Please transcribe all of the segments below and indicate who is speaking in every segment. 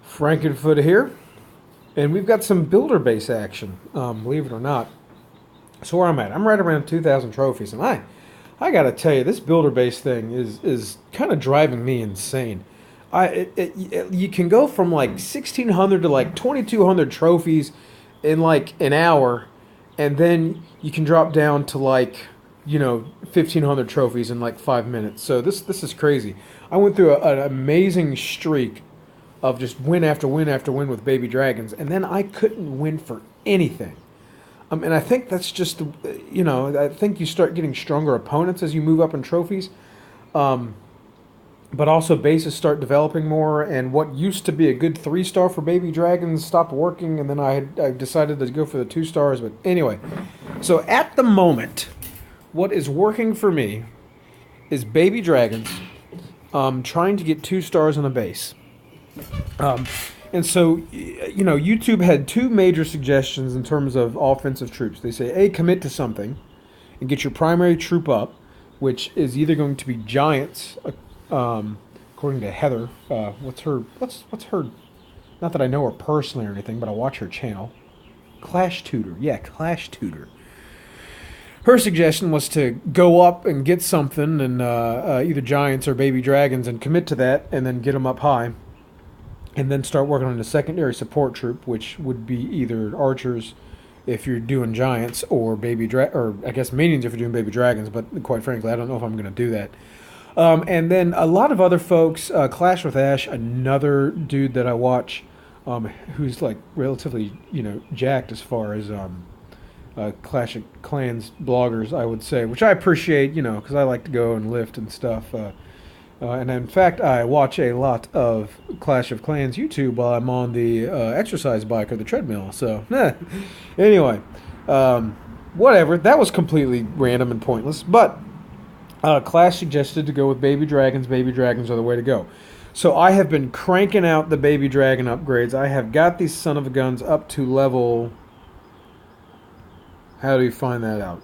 Speaker 1: Frankenfoot here, and we've got some builder base action, believe it or not. So where I'm right around 2,000 trophies, and I gotta tell you, this builder base thing is kind of driving me insane. You can go from like 1,600 to like 2,200 trophies in like an hour, and then you can drop down to like 1,500 trophies in like 5 minutes. So this is crazy. I went through an amazing streak of just win after win after win with baby dragons, and then I couldn't win for anything. And I think that's just I think you start getting stronger opponents as you move up in trophies, but also bases start developing more, and what used to be a good 3-star for baby dragons stopped working, and then I decided to go for the 2 stars. But anyway, so at the moment, what is working for me is baby dragons, trying to get 2 stars on a base. And so, YouTube had two major suggestions in terms of offensive troops. They say, A, commit to something and get your primary troop up, which is either going to be giants, according to Heather. What's her, not that I know her personally or anything, but I watch her channel. Clash Tutor. Yeah, Clash Tutor. Her suggestion was to go up and get something, and either giants or baby dragons, and commit to that, and then get them up high. And then start working on a secondary support troop, which would be either archers if you're doing giants, or or I guess minions if you're doing baby dragons. But quite frankly, I don't know if I'm going to do that. And then a lot of other folks, Clash with Ash, another dude that I watch, who's like relatively jacked as far as Clash of Clans bloggers, I would say, which I appreciate, because I like to go and lift and stuff. And in fact, I watch a lot of Clash of Clans YouTube while I'm on the exercise bike or the treadmill. So, anyway, whatever. That was completely random and pointless. But Clash suggested to go with baby dragons. Baby dragons are the way to go. So I have been cranking out the baby dragon upgrades. I have got these son of a guns up to level... How do you find that out?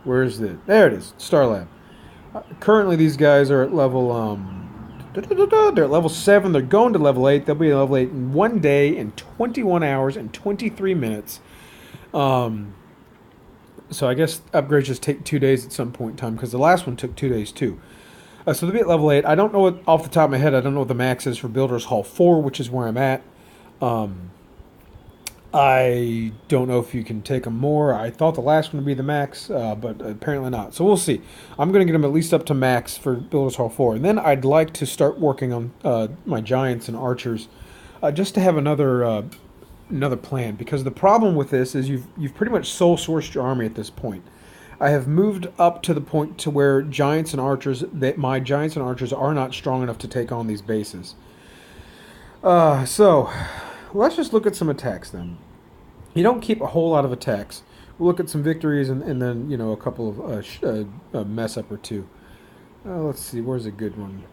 Speaker 1: Where is it? There it is. Star Lab. Currently, these guys are at level, they're at level 7. They're going to level 8. They'll be at level 8 in 1 day and 21 hours and 23 minutes. So I guess upgrades just take 2 days at some point in time, because the last one took 2 days too. So they'll be at level 8. I don't know what, off the top of my head, I don't know what the max is for Builders Hall 4, which is where I'm at. I don't know if you can take them more. I thought the last one would be the max, but apparently not. So we'll see. I'm going to get them at least up to max for Builders Hall 4. And then I'd like to start working on my giants and archers, just to have another plan. Because the problem with this is you've pretty much soul-sourced your army at this point. I have moved up to the point to where giants and archers, my giants and archers are not strong enough to take on these bases. So... let's just look at some attacks then. You don't keep a whole lot of attacks. We'll look at some victories and then, a couple of a mess up or two. Let's see, where's a good one?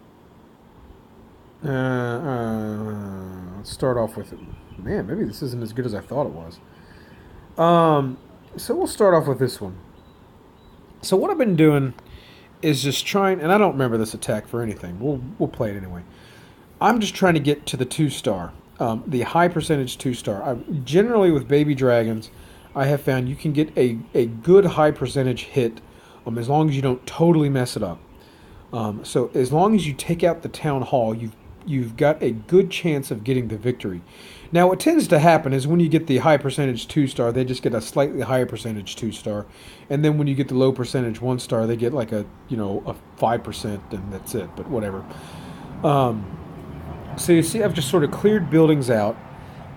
Speaker 1: Let's start off with it. Man, maybe this isn't as good as I thought it was. So we'll start off with this one. So what I've been doing is just trying, and I don't remember this attack for anything. We'll play it anyway. I'm just trying to get to the 2-star. The high percentage 2-star. Generally with baby dragons, I have found you can get a good high percentage hit as long as you don't totally mess it up. So as long as you take out the town hall, you've got a good chance of getting the victory. Now what tends to happen is when you get the high percentage 2-star, they just get a slightly higher percentage 2-star, and then when you get the low percentage 1-star, they get like a 5%, and that's it. But whatever. So you see, I've just sort of cleared buildings out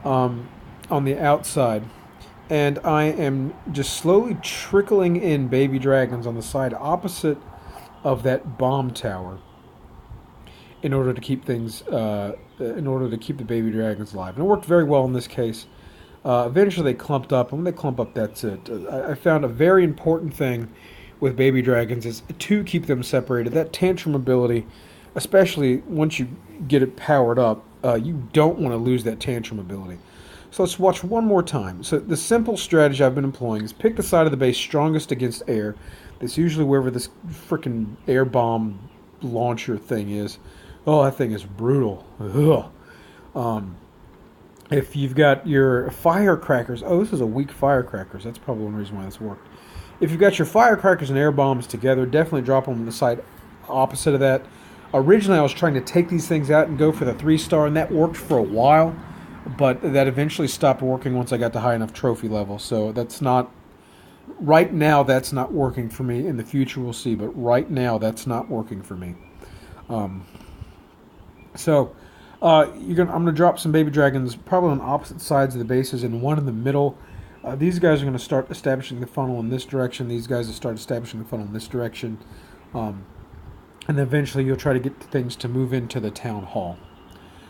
Speaker 1: on the outside, and I am just slowly trickling in baby dragons on the side opposite of that bomb tower in order to keep things, in order to keep the baby dragons alive. And it worked very well in this case. Eventually they clumped up, and when they clump up, that's it. I found a very important thing with baby dragons is to keep them separated. That tantrum ability, especially once you get it powered up, you don't want to lose that tantrum ability. So let's watch one more time. So the simple strategy I've been employing is pick the side of the base strongest against air. That's usually wherever this frickin' air bomb launcher thing is. Oh, that thing is brutal. Ugh. If you've got your firecrackers, oh, this is a weak firecrackers. That's probably one reason why this worked. If you've got your firecrackers and air bombs together, definitely drop them on the side opposite of that. Originally, I was trying to take these things out and go for the 3-star, and that worked for a while, but that eventually stopped working once I got to high enough trophy level. So that's not, right now, that's not working for me. In the future, we'll see, but right now, that's not working for me. I'm going to drop some baby dragons probably on opposite sides of the bases and one in the middle. These guys are going to start establishing the funnel in this direction. These guys will start establishing the funnel in this direction. And then eventually you'll try to get things to move into the town hall.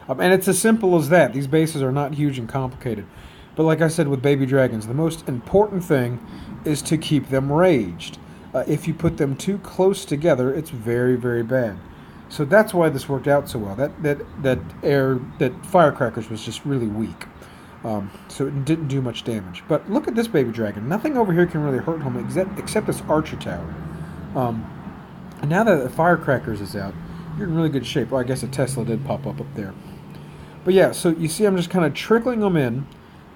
Speaker 1: And it's as simple as that. These bases are not huge and complicated. But like I said with baby dragons, the most important thing is to keep them raged. If you put them too close together, it's very, very bad. So that's why this worked out so well. That firecrackers was just really weak. So it didn't do much damage. But look at this baby dragon. Nothing over here can really hurt him except this archer tower. And now that the firecrackers is out, you're in really good shape. Well, I guess a Tesla did pop up there. But yeah, so you see I'm just kind of trickling them in.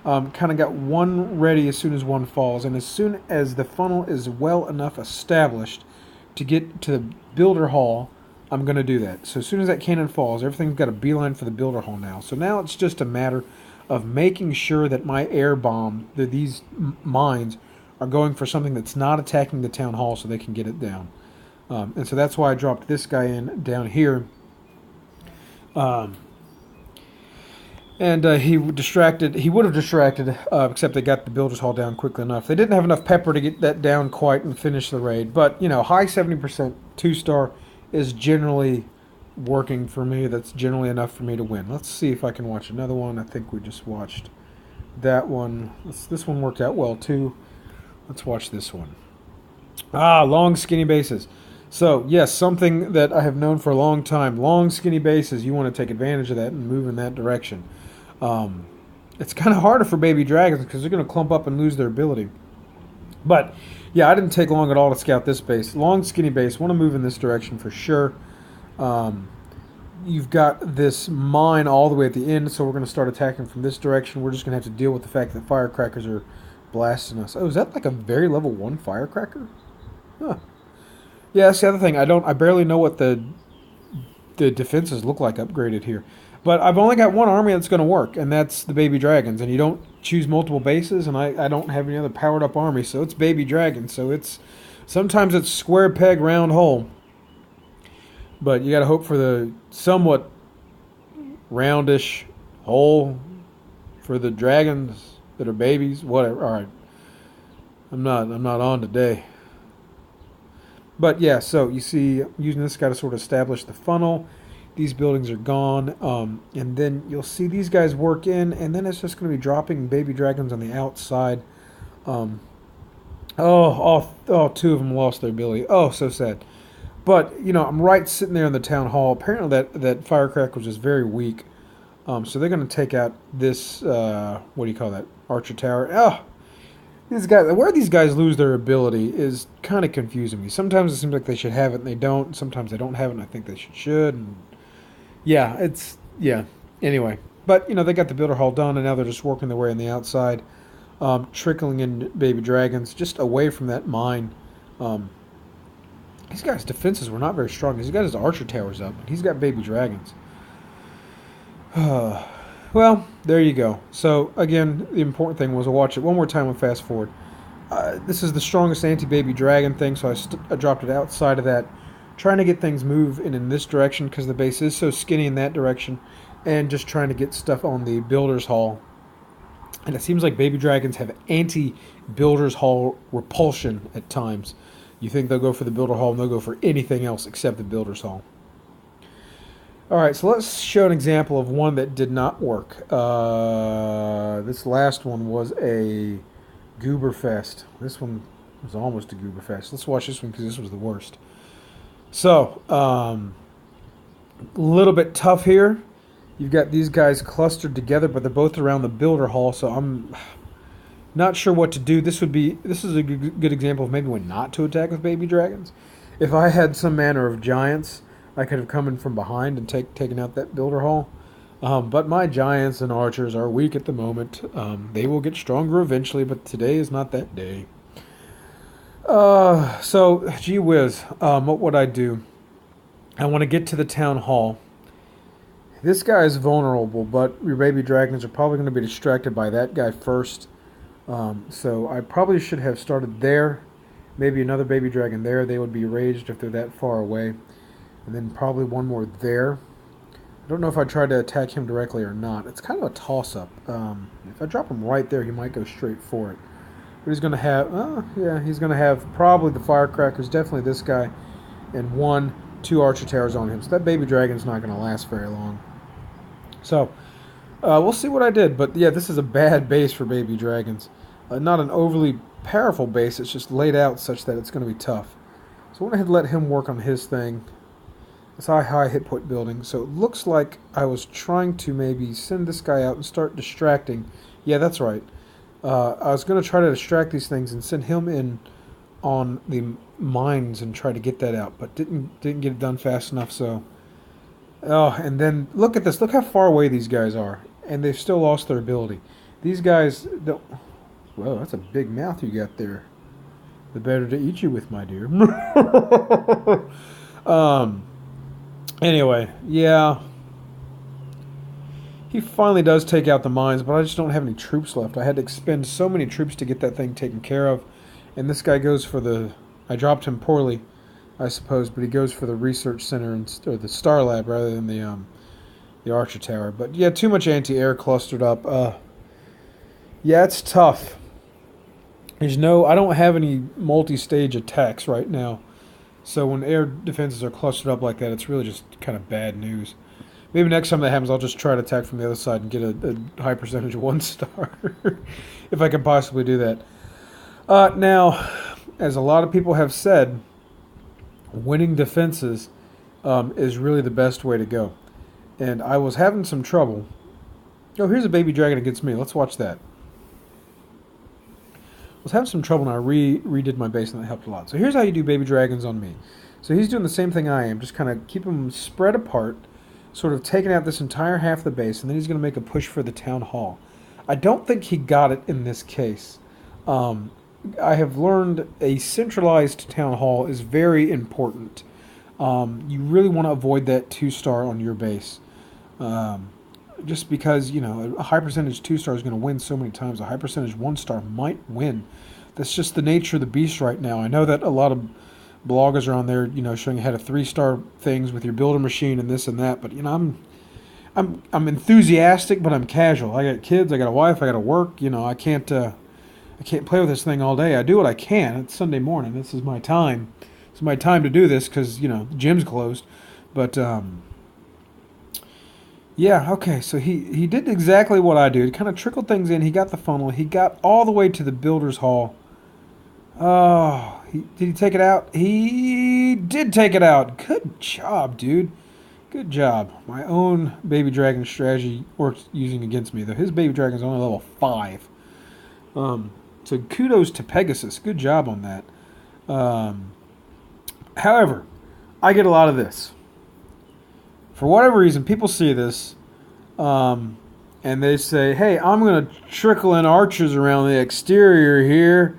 Speaker 1: Kind of got one ready as soon as one falls. And as soon as the funnel is well enough established to get to the builder hall, I'm going to do that. So as soon as that cannon falls, everything's got a beeline for the builder hall now. So now it's just a matter of making sure that my air bomb, that these mines are going for something that's not attacking the town hall so they can get it down. And so that's why I dropped this guy in down here. He would have distracted, except they got the builder's hall down quickly enough. They didn't have enough pepper to get that down quite and finish the raid. But, high 70% 2-star is generally working for me. That's generally enough for me to win. Let's see if I can watch another one. I think we just watched that one. This one worked out well, too. Let's watch this one. Long, skinny bases. So, yes, something that I have known for a long time. Long, skinny bases, you want to take advantage of that and move in that direction. It's kind of harder for baby dragons because they're going to clump up and lose their ability. But, yeah, I didn't take long at all to scout this base. Long, skinny base, want to move in this direction for sure. You've got this mine all the way at the end, so we're going to start attacking from this direction. We're just going to have to deal with the fact that firecrackers are blasting us. Oh, is that like a very level 1 firecracker? Huh. Yeah, that's the other thing. I barely know what the defenses look like upgraded here. But I've only got one army that's going to work, and that's the baby dragons. And you don't choose multiple bases, and I don't have any other powered up army, so it's baby dragons. So sometimes it's square peg, round hole. But you got to hope for the somewhat roundish hole for the dragons that are babies. Whatever. All right, I'm not on today. But yeah, so you see, using this guy to sort of establish the funnel. These buildings are gone, and then you'll see these guys work in, and then it's just going to be dropping baby dragons on the outside. Two of them lost their ability. Oh, so sad. But I'm right sitting there in the town hall. Apparently, that firecracker was just very weak. So they're going to take out this. What do you call that? Archer tower. Oh. These guys, where these guys lose their ability is kind of confusing me. Sometimes it seems like they should have it and they don't. Sometimes they don't have it and I think they should. And Anyway, but they got the builder hall done and now they're just working their way on the outside, trickling in baby dragons just away from that mine. These guys' defenses were not very strong. He's got his archer towers up and he's got baby dragons. Well, there you go. So, again, the important thing was to watch it one more time and fast forward. This is the strongest anti-baby dragon thing, so I dropped it outside of that, trying to get things move in this direction because the base is so skinny in that direction, and just trying to get stuff on the Builder's Hall. And it seems like baby dragons have anti-Builder's Hall repulsion at times. You think they'll go for the Builder Hall, and they'll go for anything else except the Builder's Hall. Alright, so let's show an example of one that did not work. This last one was a Goober Fest. This one was almost a Goober Fest. Let's watch this one because this was the worst. So, a little bit tough here. You've got these guys clustered together, but they're both around the Builder Hall, so I'm not sure what to do. This is a good example of maybe when not to attack with baby dragons. If I had some manner of giants, I could have come in from behind and taken out that builder hall. But my giants and archers are weak at the moment. They will get stronger eventually, but today is not that day. So, gee whiz, what would I do? I want to get to the town hall. This guy is vulnerable, but your baby dragons are probably going to be distracted by that guy first. So I probably should have started there. Maybe another baby dragon there. They would be raged if they're that far away. And then probably one more there. I don't know if I tried to attack him directly or not. It's kind of a toss-up. If I drop him right there, he might go straight for it. But he's going to have, he's going to have probably the firecrackers, definitely this guy, and 2 archer towers on him. So that baby dragon's not going to last very long. So, we'll see what I did. But yeah, this is a bad base for baby dragons. Not an overly powerful base. It's just laid out such that it's going to be tough. So I went ahead and let him work on his thing. It's a high hit point building. So it looks like I was trying to maybe send this guy out and start distracting. Yeah, that's right. I was going to try to distract these things and send him in on the mines and try to get that out, but didn't get it done fast enough. So, and then look at this. Look how far away these guys are, and they've still lost their ability. These guys don't. Whoa, that's a big mouth you got there. The better to eat you with, my dear. Anyway, yeah. He finally does take out the mines, but I just don't have any troops left. I had to expend so many troops to get that thing taken care of. And this guy goes for the... I dropped him poorly, I suppose, but he goes for the research center, or the Star Lab, rather than the Archer Tower. But yeah, too much anti-air clustered up. Yeah, it's tough. I don't have any multi-stage attacks right now. So when air defenses are clustered up like that, it's really just kind of bad news. Maybe next time that happens, I'll just try to attack from the other side and get a high percentage 1-star. If I can possibly do that. Now, as a lot of people have said, winning defenses is really the best way to go. And I was having some trouble. Oh, here's a baby dragon against me. Let's watch that. I was having some trouble and I redid my base, and that helped a lot. So here's how you do baby dragons on me. So he's doing the same thing I am, just kind of keep them spread apart, sort of taking out this entire half of the base, and then he's going to make a push for the town hall. I don't think he got it in this case. I have learned a centralized town hall is very important. You really want to avoid that 2-star on your base. Just because, a high percentage 2-star is going to win so many times. A high percentage 1-star might win. That's just the nature of the beast right now. I know that a lot of bloggers are on there, showing how to 3-star things with your builder machine and this and that. But, I'm enthusiastic, but I'm casual. I got kids, I got a wife, I got to work. I can't play with this thing all day. I do what I can. It's Sunday morning. This is my time. It's my time to do this because, the gym's closed. But, yeah, okay, so he did exactly what I do. He kind of trickled things in. He got the funnel. He got all the way to the builder's hall. Oh, did he take it out? He did take it out. Good job, dude. Good job. My own baby dragon strategy works using against me, though. His baby dragon is only level 5. So kudos to Pegasus. Good job on that. However, I get a lot of this. For whatever reason, people see this, and they say, hey, I'm going to trickle in archers around the exterior here,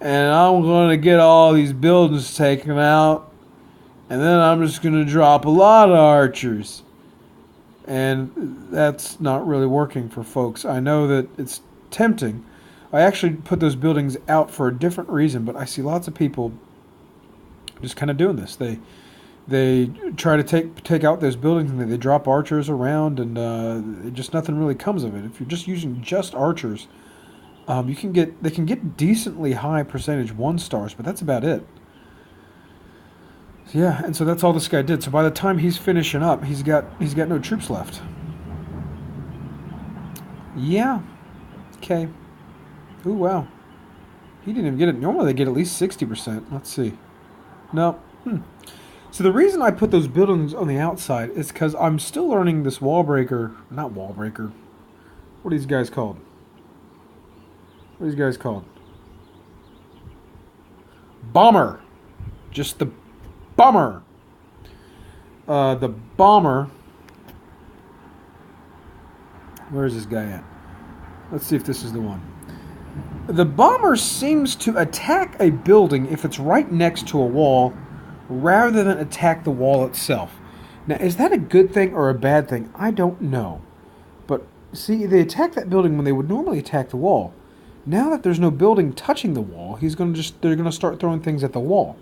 Speaker 1: and I'm going to get all these buildings taken out, and then I'm just going to drop a lot of archers. And that's not really working for folks. I know that it's tempting. I actually put those buildings out for a different reason, but I see lots of people just kind of doing this. They try to take out those buildings, and they drop archers around, and just nothing really comes of it. If you're just using just archers, they can get decently high percentage 1-stars, but that's about it. So yeah, and so that's all this guy did. So by the time he's finishing up, he's got no troops left. Yeah. Okay. Ooh, wow. He didn't even get it. Normally they get at least 60%. Let's see. No. So the reason I put those buildings on the outside is because I'm still learning this wall breaker. Not wall breaker. What are these guys called? Bomber. Just the bomber. The bomber. Where is this guy at? Let's see if this is the one. The bomber seems to attack a building if it's right next to a wall rather than attack the wall itself. Now, is that a good thing or a bad thing? I don't know. But, see, they attack that building when they would normally attack the wall. Now that there's no building touching the wall, they're going to start throwing things at the wall.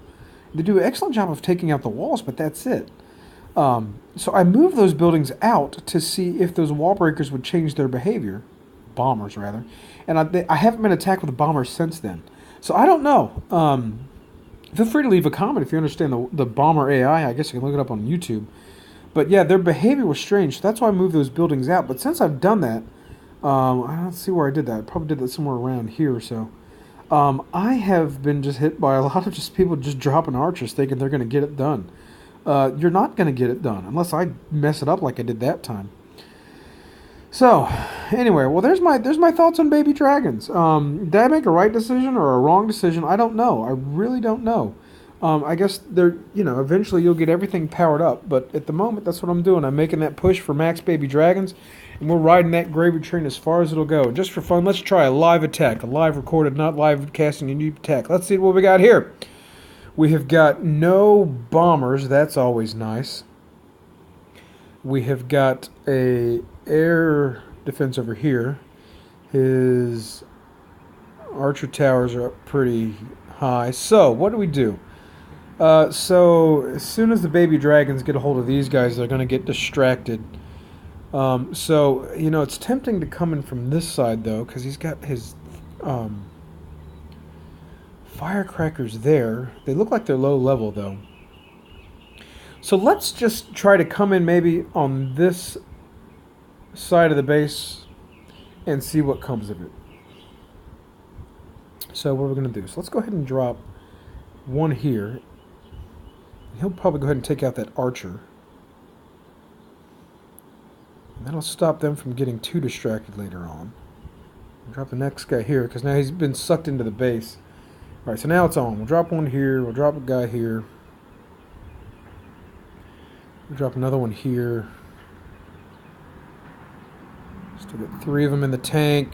Speaker 1: They do an excellent job of taking out the walls, but that's it. So I moved those buildings out to see if those wall breakers would change their behavior. Bombers, rather. And I haven't been attacked with a bomber since then. So I don't know. Feel free to leave a comment if you understand the bomber AI. I guess you can look it up on YouTube. But yeah, their behavior was strange. So that's why I moved those buildings out. But since I've done that, I don't see where I did that. I probably did that somewhere around here or so. I have been just hit by a lot of just people just dropping archers thinking they're going to get it done. You're not going to get it done unless I mess it up like I did that time. So, anyway, well, there's my thoughts on baby dragons. Did I make a right decision or a wrong decision? I don't know. I really don't know. I guess eventually you'll get everything powered up, but at the moment, that's what I'm doing. I'm making that push for max baby dragons, and we're riding that gravy train as far as it'll go. And just for fun, let's try a live attack, a live recorded, not live casting, a new attack. Let's see what we got here. We have got no bombers. That's always nice. We have got a air defense over here. His archer towers are up pretty high. So, what do we do? So, as soon as the baby dragons get a hold of these guys, they're going to get distracted. So, it's tempting to come in from this side, though, because he's got his firecrackers there. They look like they're low level, though. So let's just try to come in maybe on this side of the base and see what comes of it. So what we're going to do, so let's go ahead and drop one here. He'll probably go ahead and take out that archer. And that'll stop them from getting too distracted later on. We'll drop the next guy here because now he's been sucked into the base. Alright, so now it's on. We'll drop one here. We'll drop a guy here. We'll drop another one here. Still got 3 of them in the tank.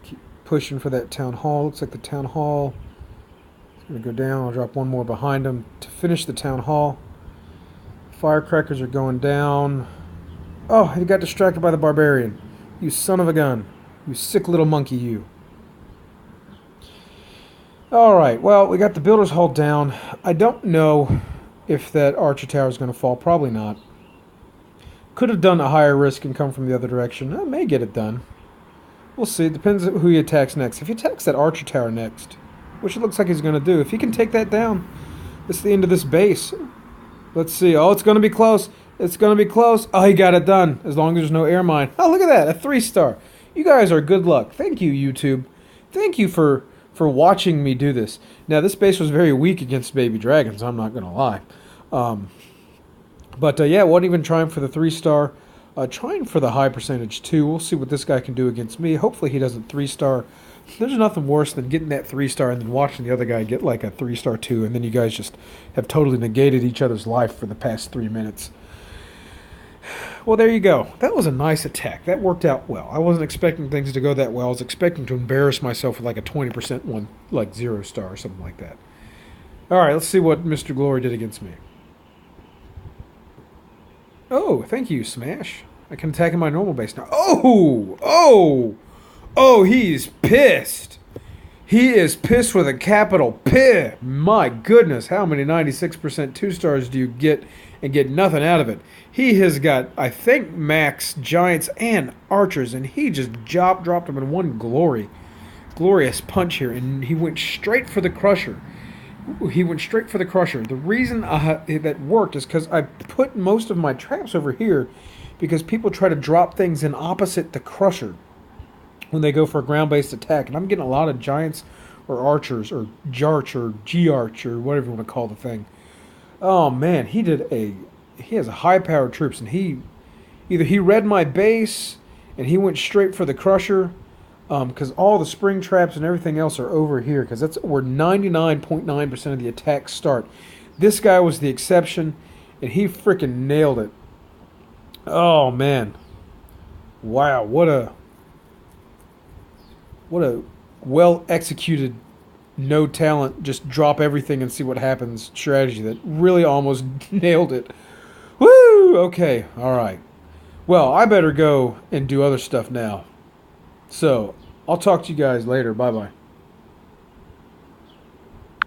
Speaker 1: Keep pushing for that town hall. Looks like the town hall is going to go down. I'll drop one more behind them to finish the town hall. Firecrackers are going down. Oh, he got distracted by the barbarian. You son of a gun. You sick little monkey, you. Alright, well, we got the builder's hall down. I don't know if that archer tower is going to fall. Probably not. Could have done a higher risk and come from the other direction. I may get it done. We'll see. It depends on who he attacks next. If he attacks that archer tower next, which it looks like he's going to do, if he can take that down, it's the end of this base. Let's see. Oh, it's going to be close. It's going to be close. Oh, he got it done. As long as there's no air mine. Oh, look at that. A 3-star. You guys are good luck. Thank you, YouTube. Thank you for watching me do this. Now, this base was very weak against baby dragons. I'm not going to lie. Yeah, wasn't even trying for the 3-star. Trying for the high percentage, too. We'll see what this guy can do against me. Hopefully he doesn't 3-star. There's nothing worse than getting that 3-star and then watching the other guy get like a 3-star too, and then you guys just have totally negated each other's life for the past 3 minutes. Well, there you go. That was a nice attack. That worked out well. I wasn't expecting things to go that well. I was expecting to embarrass myself with like a 20% one, like 0-star or something like that. All right, let's see what Mr. Glory did against me. Oh, thank you, Smash. I can attack in my normal base now. Oh, he's pissed. He is pissed with a capital P. My goodness, how many 96% 2-stars do you get and get nothing out of it? He has got, I think, max giants and archers, and he just dropped them in one glorious punch here, and he went straight for the crusher. The reason that worked is because I put most of my traps over here because people try to drop things in opposite the crusher when they go for a ground-based attack. And I'm getting a lot of giants or archers or jarch or G-arch or whatever you want to call the thing. Oh, man, he has a high-powered troops, and he read my base, and he went straight for the crusher, because all the spring traps and everything else are over here, because that's where 99.9% of the attacks start. This guy was the exception, and he freaking nailed it. Oh man, wow, what a well executed, no talent, just drop everything and see what happens strategy that really almost nailed it. Woo! Okay, all right. Well, I better go and do other stuff now. So, I'll talk to you guys later. Bye-bye.